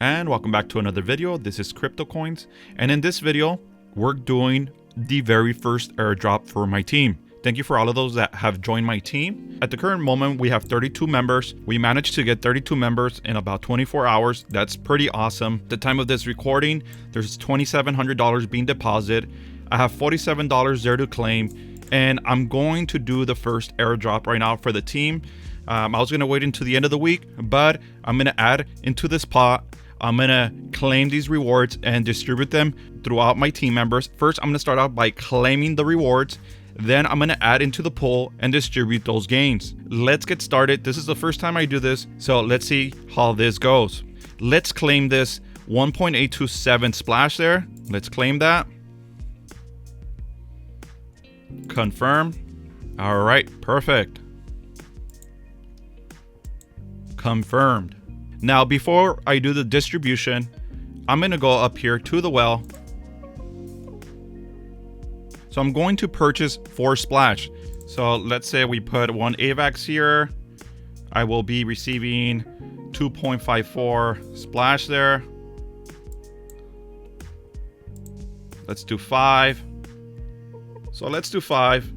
And welcome back to another video. This is CryptoKoinz, and in this video we're doing the very first airdrop for my team. Thank you for all of those that have joined my team. At the current moment we have 32 members. We managed to get 32 members in about 24 hours. That's pretty awesome. At the time of this recording, there's $2,700 being deposited. I have $47 there to claim, and I'm going to do the first airdrop right now for the team. I was gonna wait until the end of the week, but I'm gonna add into this pot. I'm gonna claim these rewards and distribute them throughout my team members. First, I'm gonna start out by claiming the rewards. Then I'm gonna add into the pool and distribute those gains. Let's get started. This is the first time I do this, so let's see how this goes. Let's claim this 1.827 splash there. Let's claim that. Confirm. All right, perfect. Confirmed. Now, before I do the distribution, I'm gonna go up here to the well. So I'm going to purchase 4 splash. So let's say we put 1 AVAX here. I will be receiving 2.54 splash there. Let's do 5. So let's do 5.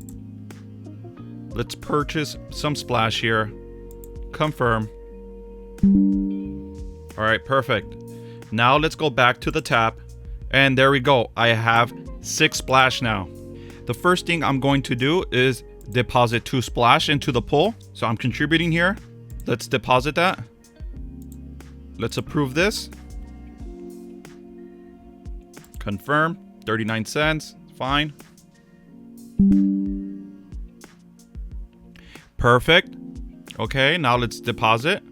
Let's purchase some splash here. Confirm. All right, perfect. Now let's go back to the tap, and there we go. I have 6 splash now. The first thing I'm going to do is deposit 2 splash into the pool. So I'm contributing here. Let's deposit that. Let's approve this. Confirm. 39 cents. Fine. Perfect. Okay, now let's deposit.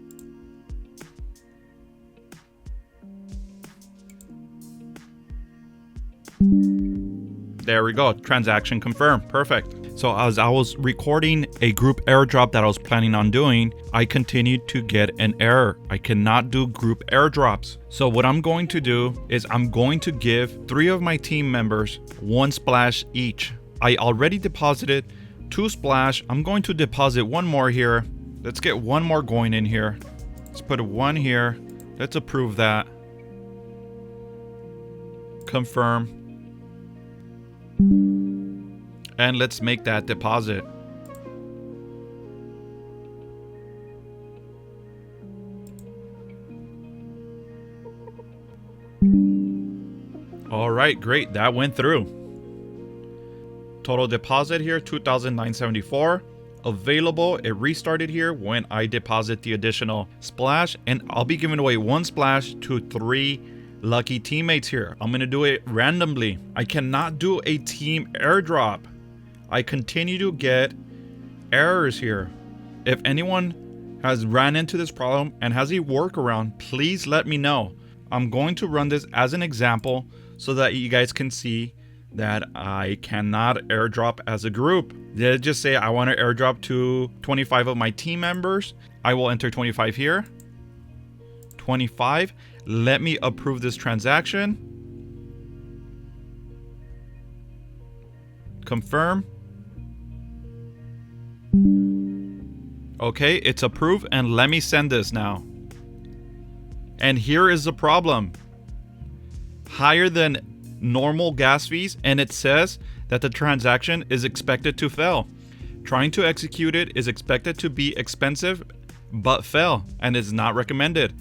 There we go. Transaction confirmed. Perfect. So as I was recording a group airdrop that I was planning on doing, I continued to get an error. I cannot do group airdrops. So what I'm going to do is I'm going to give 3 of my team members 1 splash each. I already deposited 2 splash. I'm going to deposit 1 more here. Let's get 1 more going in here. Let's put 1 here. Let's approve that. Confirm. And let's make that deposit. All right, great. That went through. Total deposit here, $2,974. Available, it restarted here when I deposit the additional splash, and I'll be giving away 1 splash to 3 lucky teammates here. I'm gonna do it randomly. I cannot do a team airdrop. I continue to get errors here. If anyone has ran into this problem and has a workaround, please let me know. I'm going to run this as an example so that you guys can see that I cannot airdrop as a group. Let's just say I want to airdrop to 25 of my team members. I will enter 25 here. 25. Let me approve this transaction. Confirm. Okay, it's approved, and let me send this now. And here is the problem. Higher than normal gas fees, and it says that the transaction is expected to fail. Trying to execute it is expected to be expensive, but fail, and is not recommended.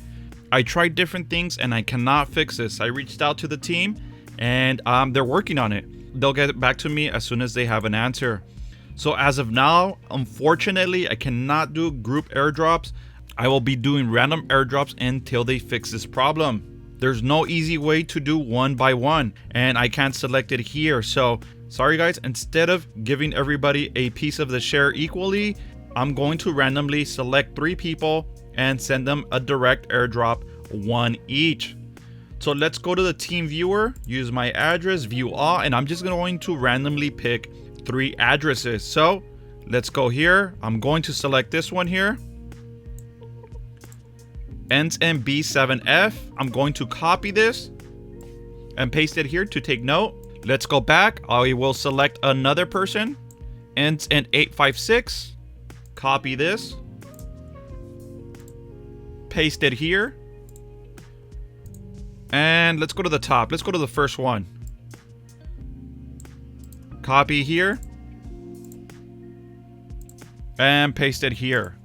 I tried different things and I cannot fix this. I reached out to the team, and they're working on it. They'll get back to me as soon as they have an answer. So as of now, unfortunately, I cannot do group airdrops. I will be doing random airdrops until they fix this problem. There's no easy way to do 1 by 1, and I can't select it here. So sorry guys, instead of giving everybody a piece of the share equally, I'm going to randomly select 3 people and send them a direct airdrop, 1 each. So let's go to the team viewer, use my address, view all, and I'm just going to randomly pick 3 addresses. So let's go here. I'm going to select this one here. Ends in B7F. I'm going to copy this and paste it here to take note. Let's go back. I will select another person. Ends in 856. Copy this. Paste it here. And let's go to the top. Let's go to the first one. Copy here. And paste it here.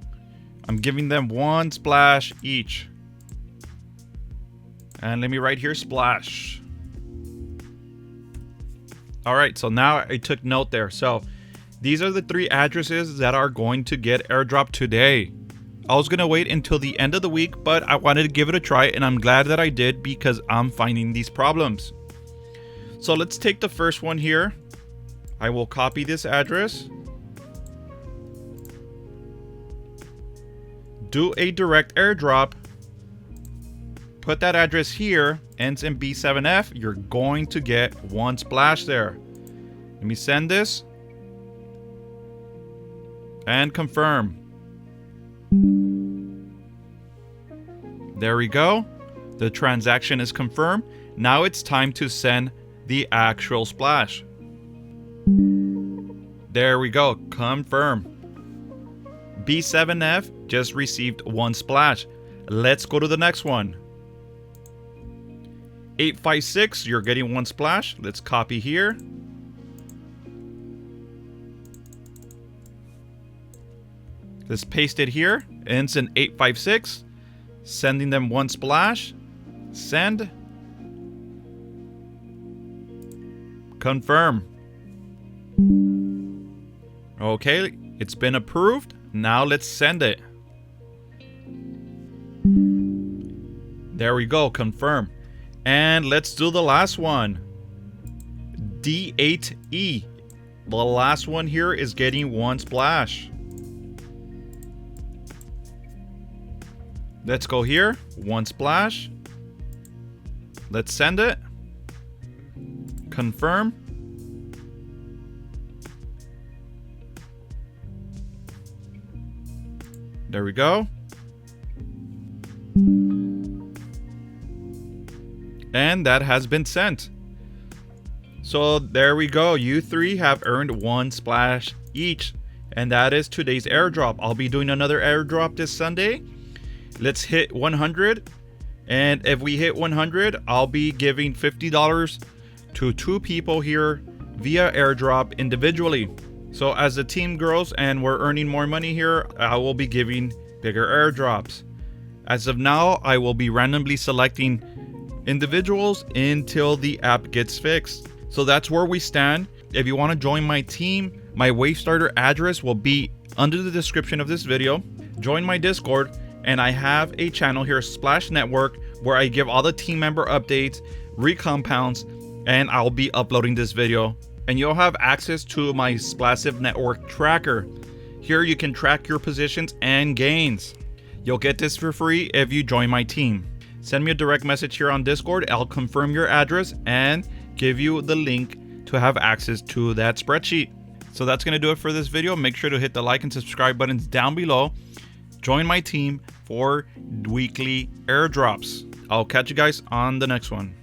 I'm giving them 1 splash each. And let me write here splash. All right, so now I took note there. So these are the 3 addresses that are going to get airdrop today. I was gonna wait until the end of the week, but I wanted to give it a try, and I'm glad that I did because I'm finding these problems. So let's take the first one here. I will copy this address. Do a direct airdrop. Put that address here, ends in B7F. You're going to get 1 splash there. Let me send this. And confirm. There we go. The transaction is confirmed. Now it's time to send the actual splash. There we go. Confirm. B7F just received 1 splash. Let's go to the next one. 856, you're getting 1 splash. Let's copy here. Let's paste it here. Ends in 856. Sending them 1 splash. Send. Confirm. Okay, it's been approved. Now let's send it. There we go, confirm. And let's do the last one. D8E. The last one here is getting 1 splash. Let's go here. 1 splash. Let's send it. Confirm. There we go. And that has been sent. So there we go. You 3 have earned 1 splash each. And that is today's airdrop. I'll be doing another airdrop this Sunday. Let's hit 100. And if we hit 100, I'll be giving $50 to 2 people here via airdrop individually. So as the team grows and we're earning more money here, I will be giving bigger airdrops. As of now, I will be randomly selecting individuals until the app gets fixed. So that's where we stand. If you want to join my team, my wave starter address will be under the description of this video. Join my Discord, and I have a channel here, Splash Network, where I give all the team member updates, recompounds, and I'll be uploading this video. And you'll have access to my Splash Network tracker. Here you can track your positions and gains. You'll get this for free if you join my team. Send me a direct message here on Discord. I'll confirm your address and give you the link to have access to that spreadsheet. So that's going to do it for this video. Make sure to hit the like and subscribe buttons down below. Join my team for weekly airdrops. I'll catch you guys on the next one.